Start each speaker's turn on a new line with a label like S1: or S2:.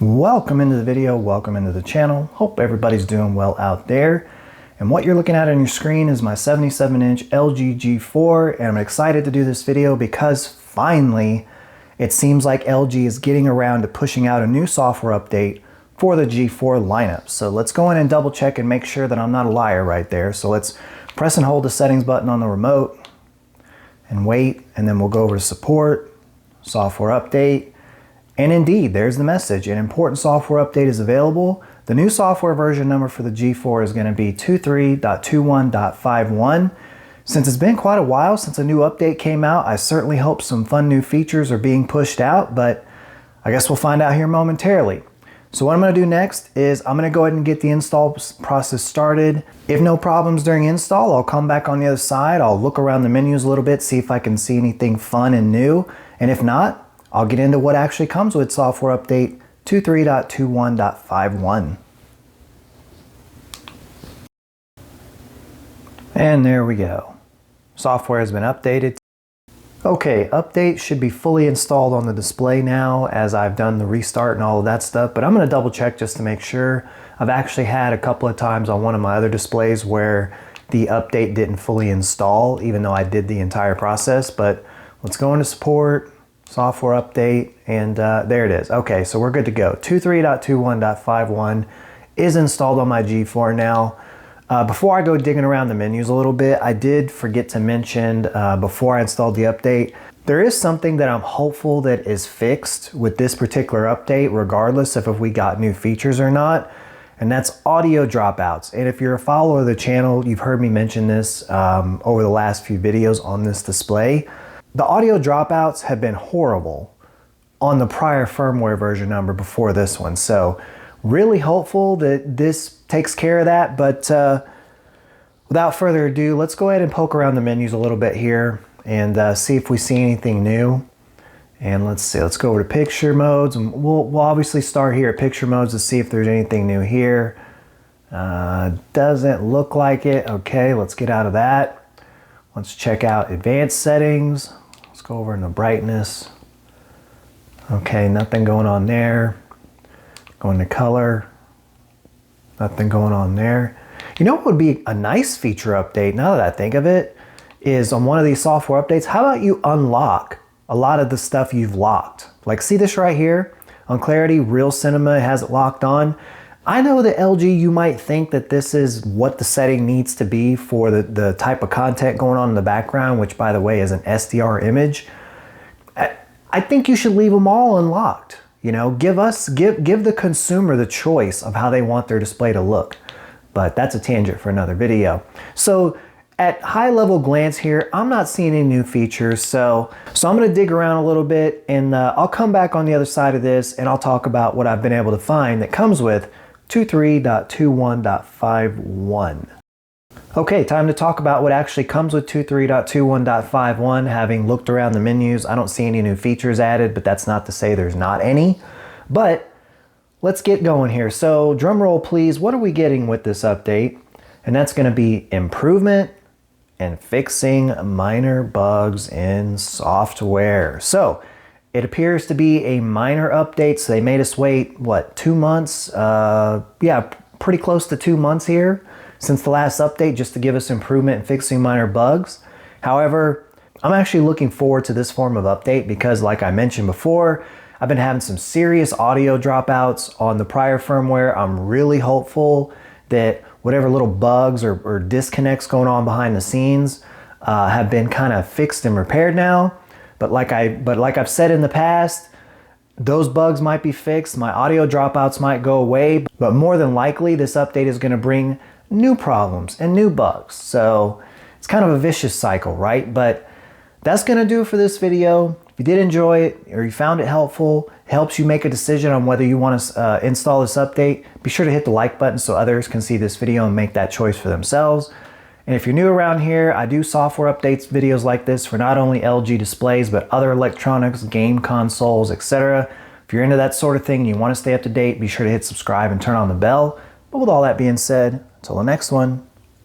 S1: Welcome into the video, welcome into the channel. Hope everybody's doing well out there. And what you're looking at on your screen is my 77-inch LG G4, and I'm excited to do this video because finally it seems like LG is getting around to pushing out a new software update for the G4 lineup. So let's go in and double check and make sure that I'm not a liar right there. So let's press and hold the settings button on the remote and wait, and then we'll go over to support, software update. And indeed, there's the message. An important software update is available. The new software version number for the G4 is going to be 23.21.51. Since it's been quite a while since a new update came out, I certainly hope some fun new features are being pushed out, but I guess we'll find out here momentarily. So what I'm going to do next is I'm going to go ahead and get the install process started. If no problems during install, I'll come back on the other side. I'll look around the menus a little bit, see if I can see anything fun and new. And if not, I'll get into what actually comes with software update 23.21.51. And there we go. Software has been updated. Okay, update should be fully installed on the display now as I've done the restart and all of that stuff, but I'm going to double check just to make sure. I've actually had a couple of times on one of my other displays where the update didn't fully install, even though I did the entire process. But let's go into support, software update, and there it is. Okay, so we're good to go. 23.21.51 is installed on my G4 now. Before I go digging around the menus a little bit, I did forget to mention before I installed the update, there is something that I'm hopeful that is fixed with this particular update, regardless of if we got new features or not, and that's audio dropouts. And if you're a follower of the channel, you've heard me mention this over the last few videos on this display. The audio dropouts have been horrible on the prior firmware version number before this one. So really hopeful that this takes care of that. But without further ado, let's go ahead and poke around the menus a little bit here and see if we see anything new. And let's see, let's go over to picture modes. And we'll obviously start here at picture modes to see if there's anything new here. Doesn't look like it. Okay, let's get out of that. Let's check out advanced settings. Let's go over into brightness. Okay, nothing going on there. Going to color. Nothing going on there. You know what would be a nice feature update, now that I think of it, is on one of these software updates, how about you unlock a lot of the stuff you've locked? Like, see this right here? On Clarity, Real Cinema has it locked on. I know that LG, you might think that this is what the setting needs to be for the type of content going on in the background, which by the way is an SDR image. I think you should leave them all unlocked. You know, give the consumer the choice of how they want their display to look. But that's a tangent for another video. So at high level glance here, I'm not seeing any new features. So I'm gonna dig around a little bit, and I'll come back on the other side of this and I'll talk about what I've been able to find that comes with 23.21.51. Okay, time to talk about what actually comes with 23.21.51. Having looked around the menus, I don't see any new features added, but that's not to say there's not any. But let's get going here. So drum roll please, what are we getting with this update? And that's going to be improvement and fixing minor bugs in software. So it appears to be a minor update, so they made us wait, what, 2 months? Yeah, pretty close to 2 months here since the last update, just to give us improvement and fixing minor bugs. However, I'm actually looking forward to this form of update because, like I mentioned before, I've been having some serious audio dropouts on the prior firmware. I'm really hopeful that whatever little bugs or disconnects going on behind the scenes have been kind of fixed and repaired now. But like I've said in the past, those bugs might be fixed, my audio dropouts might go away, but more than likely this update is going to bring new problems and new bugs. So it's kind of a vicious cycle, right? But that's going to do it for this video. If you did enjoy it or you found it helpful, it helps you make a decision on whether you want to install this update, be sure to hit the like button so others can see this video and make that choice for themselves. And if you're new around here, I do software updates videos like this for not only LG displays, but other electronics, game consoles, etc. If you're into that sort of thing and you want to stay up to date, be sure to hit subscribe and turn on the bell. But with all that being said, until the next one,